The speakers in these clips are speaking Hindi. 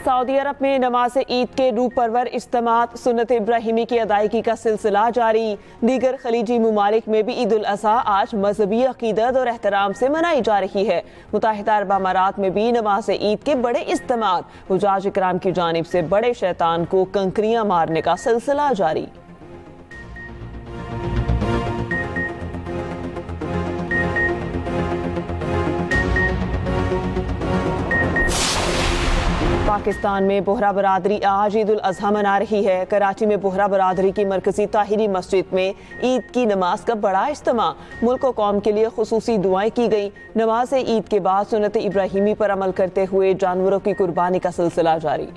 सऊदी अरब में नमाज ईद के रूह परवर इज्तिमात सुन्नत इब्राहिमी की अदायगी का सिलसिला जारी। दीगर खलीजी ममालिक में भी ईद उल अज़हा आज मजहबी अकीदत और एहतराम से मनाई जा रही है। मुत्तहिदा अरब अमारात में भी नमाज ईद के बड़े इज्तिमात हुज्जाज इकराम की जानिब से बड़े शैतान को कंकरियां मारने का सिलसिला जारी। पाकिस्तान में बोहरा बरादरी आज ईद उल अज़हा मना रही है। कराची में बोहरा बरादरी की मरकजी ताहिरी मस्जिद में ईद की नमाज का बड़ा इज्तिमा। मुल्क और कौम के लिए खुसूसी दुआएं की गई। नमाज ईद के बाद सुन्नत इब्राहिमी पर अमल करते हुए जानवरों की कुर्बानी का सिलसिला जारी।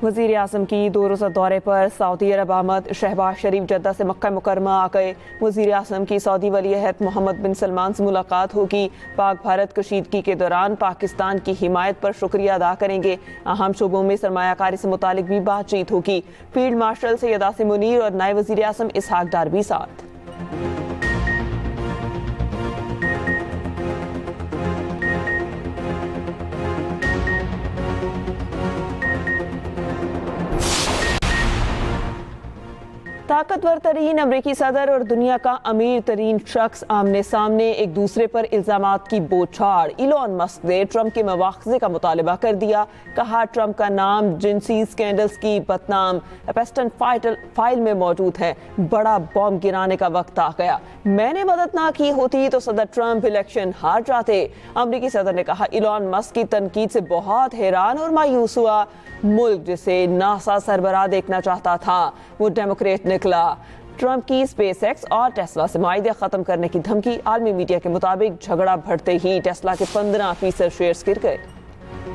वज़ीर आज़म की 2 रोज़ा दौरे पर सऊदी अरब आमद। शहबाज शरीफ जद्दा से मक्का मुकरमा आ गए। वज़ीर आज़म की सऊदी वली-ए-अहद मोहम्मद बिन सलमान से मुलाकात होगी। पाक भारत कशीदगी के दौरान पाकिस्तान की हिमायत पर शुक्रिया अदा करेंगे। अहम शोबों में सरमायाकारी से मुतालिक भी बातचीत होगी। फील्ड मार्शल सैयद आसिम मुनीर और नायब वज़ीर आज़म इसहाक डार भी साथ। ताकतवर तरीन अमरीकी सदर और दुनिया का अमीर तरीन शख्स आमने सामने एक दूसरे पर इल्जामात की बौछार। इलॉन मस्क ने ट्रंप के मवाख़ज़े का मुतालबा कर दिया। कहा ट्रंप का नाम जिनसी स्कैंडल्स की बदनाम एपेस्टन फाइल में मौजूद है। बड़ा बॉम्ब गिराने का वक्त आ गया। मैंने मदद ना की होती तो सदर ट्रंप इलेक्शन हार जाते। अमरीकी सदर ने कहा इलॉन मस्क की तनकीद से बहुत हैरान और मायूस हुआ। मुल्क जिसे नासा सरबराह देखना चाहता था वो डेमोक्रेट निकला। ट्रंप की स्पेस एक्स और टेस्ला से माहिदे खत्म करने की धमकी। आलमी मीडिया के मुताबिक झगड़ा बढ़ते ही टेस्ला के 15% शेयर्स गिर गए।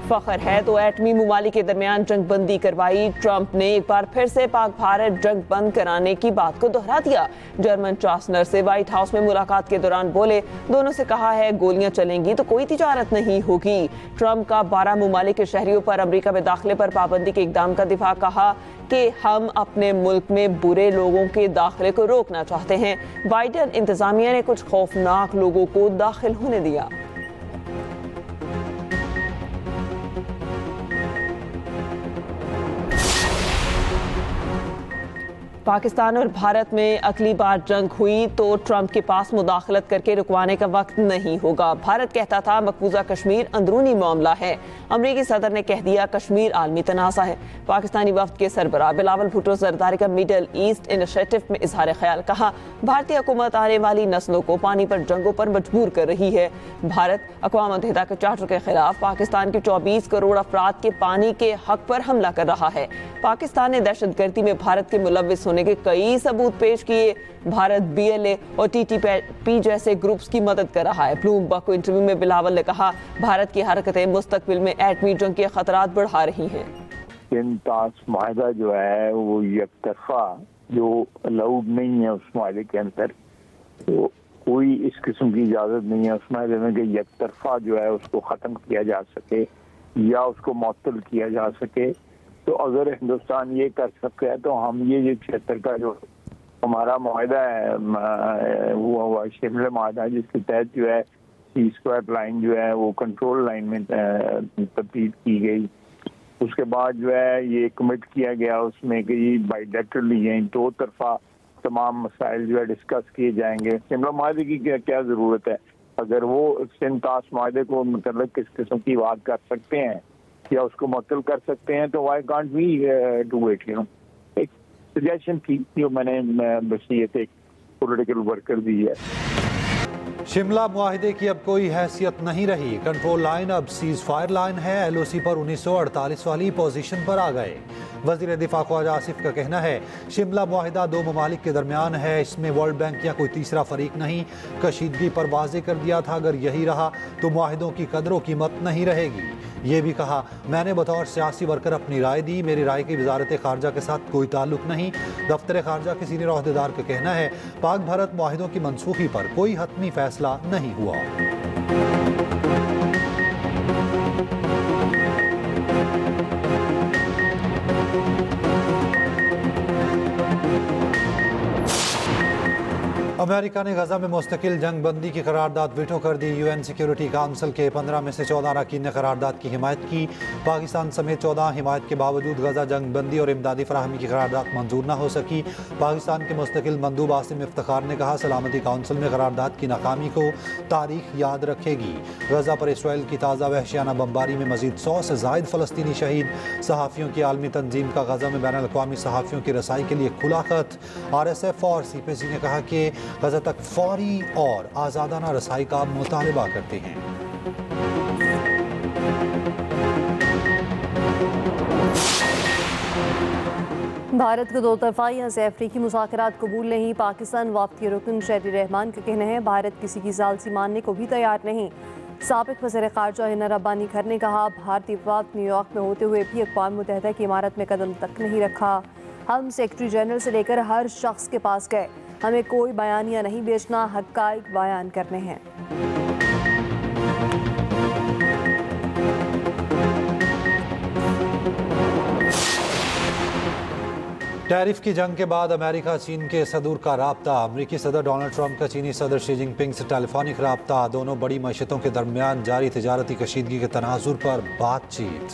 फख्र है तो एटमी ममालिक के दरमियान जंग बंदी करवाई। ट्रंप ने एक बार फिर से पाक भारत जंग बंद कराने की बात को दोहरा दिया। जर्मन चांसलर से व्हाइट हाउस में मुलाकात के दौरान बोले दोनों से कहा है गोलियां चलेंगी तो कोई तिजारत नहीं होगी। ट्रंप का 12 ममालिक के शहरियों पर अमेरिका में दाखिले पर पाबंदी के इकदाम का दिफा। कहा कि हम अपने मुल्क में बुरे लोगों के दाखिले को रोकना चाहते हैं। बाइडेन इंतजामिया ने कुछ खौफनाक लोगों को दाखिल होने दिया। पाकिस्तान और भारत में अगली बार जंग हुई तो ट्रंप के पास मुदाखलत करके रुकवाने का वक्त नहीं होगा। भारत कहता था मकबूजा कश्मीर अंदरूनी मामला है। अमरीकी सदर ने कह दिया कश्मीर आलमी तनाज़ा है। पाकिस्तानी वफ्द के सरबराह बिलावल भुट्टो जरदारी का मिडल ईस्ट इनिशिएटिव में इजहार ख्याल। कहा भारतीय हुकूमत आने वाली नस्लों को पानी पर जंगों पर मजबूर कर रही है। भारत अक़वाम मुत्तहिदा के चार्टर के खिलाफ पाकिस्तान के 24 करोड़ अफराद के पानी के हक पर हमला कर रहा है। पाकिस्तान ने दहशतगर्दी में भारत के मुलव्विस होने के कई सबूत पेश किए। भारत BLA और TTP जैसे ग्रुप्स की मदद कर रहा है। ब्लूमबर्ग को इंटरव्यू में बिलावल ने कहा भारत की हरकतें मुस्तकबिल में एटमी जंग के खतरात बढ़ा रही हैं। माहिदा जो है वो एकतरफा जो अलाउड नहीं है उस माहिदे के अंदर, तो कोई इस किस्म की इजाज़त नहीं है उस माहिदे में कि एकतरफा जो है उसको ख़त्म किया जा सके या उसको मुअत्तल किया जा सके। तो अगर हिंदुस्तान ये कर सकता है तो हम ये 76 का जो हमारा माहिदा है हुआ शिमला माहिदा जिसके तहत जो है C² लाइन जो है वो कंट्रोल लाइन में तब्दील की गई। उसके बाद जो है ये कमिट किया गया उसमें कि बाइलेटरली यानी 2 तरफा तमाम मसाइल जो है डिस्कस किए जाएंगे। शिमला माहिदे की क्या ज़रूरत है? अगर वो सिंतास माहिदे को मतलब किस किस्म की बात कर सकते हैं या उसको मुअत्तल कर सकते हैं तो why can't we do it, एक सजेशन थी जो मैंने बसीयत एक पॉलिटिकल वर्कर दी है। शिमला मुआहिदे की अब कोई हैसियत नहीं रही। कंट्रोल लाइन अब सीज फायर लाइन है। LOC पर 1948 वाली पोजीशन पर आ गए। वज़ीर दिफा ख्वाजा आसिफ का कहना है शिमला मुआहिदा 2 ममालिक के दरमियान है। इसमें वर्ल्ड बैंक या कोई तीसरा फरीक नहीं। कशीदगी पर वाज़े कर दिया था अगर यही रहा तो मुआहिदों की कदर कीमत नहीं रहेगी। ये भी कहा मैंने बतौर सियासी वर्कर अपनी राय दी। मेरी राय की वजारत खारजा के साथ कोई ताल्लुक नहीं। दफ्तर खारजा के सीनियर अहदेदार का कहना है पाक भारत मुआहिदों की मनसूखी पर कोई हतमी फैसला नहीं हुआ। अमेरिका ने गजा में मुस्तकिल जंग बंदी की करारदाद वीटो कर दी। यूएन सिक्योरिटी काउंसिल के 15 में से 14 अरकान ने करारदाद की हिमायत की। पाकिस्तान समेत 14 हिमायत के बावजूद गजा जंग बंदी और इमदादी फराहमी की करारदाद मंजूर न हो सकी। पाकिस्तान के मुस्तकिल मंदूब आसिम इफ्तिखार ने कहा, सलामती काउंसिल में करारदाद की नाकामी को तारीख याद रखेगी। गजा पर इसराइल की ताज़ा वहशियाना बमबारी में मजीद 100 से ज़ायद फ़लस्तीनी शहीद। सहाफ़ियों की आलमी तंजीम का गजा में बैनुल अक़वामी सहाफ़ियों की रसाई के लिए खुला खत। RSF और CPC ने कहा कि गजा तक फौरी और आज़ादाना रसाई का मुतालबा करते हैं। भारत को दो तरफा यहाँ से अफ्रीकी मुज़ाकरात कबूल नहीं। पाकिस्तान वफ़द के रुकन शहरी रहमान का कहना है, भारत किसी की सालसी मानने को भी तैयार नहीं। साबिक़ वज़ीर ख़ारजा हिना रब्बानी खर ने कहा, भारतीय वफ़द न्यूयॉर्क में होते हुए भी अक़वाम मुत्तहिदा की इमारत में कदम तक नहीं रखा। हम सेक्रेटरी जनरल से लेकर हर शख्स के पास गए। हमें कोई बयानिया नहीं बेचना, हक़ाइक़ बयान करने हैं। टैरिफ की जंग के बाद अमेरिका चीन के सदूर का राब्ता। अमरीकी सदर डोनाल्ड ट्रंप का चीनी सदर शी जिनपिंग से टेलीफोनिक राब्ता। दोनों बड़ी मईशतों के दरमियान जारी तिजारती कशीदगी के तनाजुर पर बातचीत।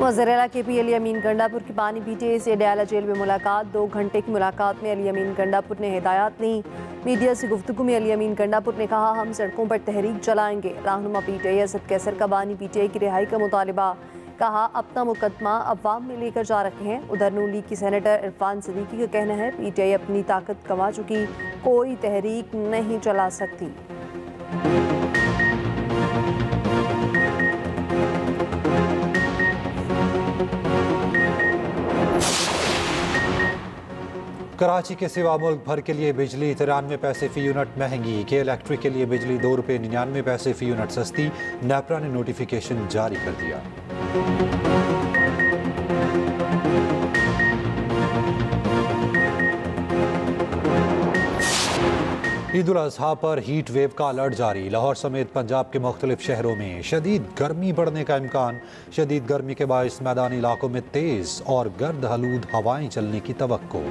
वज़ीर-ए-आला KP अली अमीन गंडापुर की बानी PTA से डयाला जेल में मुलाकात। 2 घंटे की मुलाकात में अली अमीन गंडापुर ने हिदायत दी। मीडिया से गुफ्तगू में अली अमीन गंडापुर ने कहा, हम सड़कों पर तहरीक चलाएंगे। रहनुमा PTA असद कैसर का बानी PTA की रिहाई का मुतालिबा। कहा, अपना मुकदमा अवाम में लेकर जा रखे हैं। उधर नून लीग की सेनेटर इरफान सिद्दीकी का कहना है, PTA अपनी ताकत गंवा चुकी, कोई तहरीक नहीं चला सकती। कराची के सिवा मुल्क भर के लिए बिजली 93 पैसे फी यूनिट महंगी। के इलेक्ट्रिक के लिए बिजली ₹2.99 फी यूनिट सस्ती। नेपरा ने नोटिफिकेशन जारी कर दिया। ईद उल अज़हा पर हीट वेव का अलर्ट जारी। लाहौर समेत पंजाब के मुख्तलिफ शहरों में शदीद गर्मी बढ़ने का इम्कान। शदीद गर्मी के बायस मैदानी इलाकों में तेज़ और गर्द आलूद हवाएं चलने की तवक्को।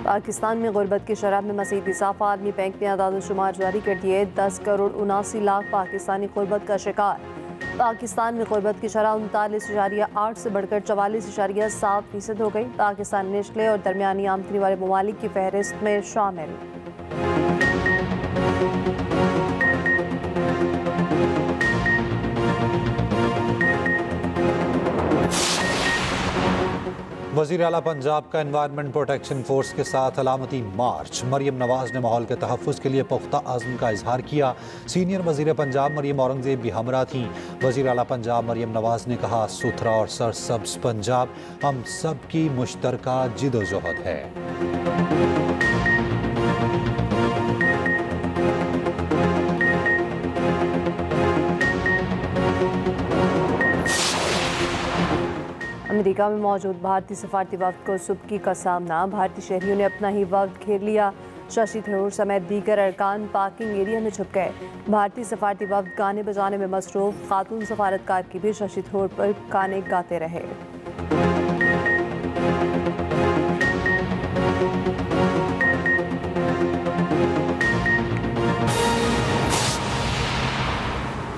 पाकिस्तान में गुर्बत की शरह में मज़ीद इजाफा। आलमी बैंक ने आदाद-ओ-शुमार जारी कर दिए। 10 करोड़ 79 लाख पाकिस्तानी गुर्बत का शिकार। पाकिस्तान में गुर्बत की शरह 39.8 से बढ़कर 44.7% हो गई। पाकिस्तान निचले और दरमियानी आमदनी वाले ममालिक की फहरिस्त में शामिल। वज़ीर आला पंजाब का एनवायरनमेंट प्रोटेक्शन फोर्स के साथ अलामती मार्च। मरियम नवाज ने माहौल के तहफ़्फ़ुज़ के लिए पुख्ता अज़्म का इजहार किया। सीनियर वज़ीर पंजाब मरियम औरंगज़ेब भी हमरा थीं। वज़ीर आला पंजाब मरियम नवाज ने कहा, सुथरा और सरसब्ज़ पंजाब हम सब की मुश्तरका जिदोजहद है। अमेरिका में मौजूद भारतीय सफारती वफ़द को सुबकी का सामना। भारतीय शहरियों ने अपना ही वफ़द घेर लिया। शशि थरूर समेत दीगर अरकान पार्किंग एरिया में छुप गए। भारतीय सफारती वफ़द गाने बजाने में मसरूफ़। खातून सफारतकार की भी शशि थरूर पर गाने गाते रहे।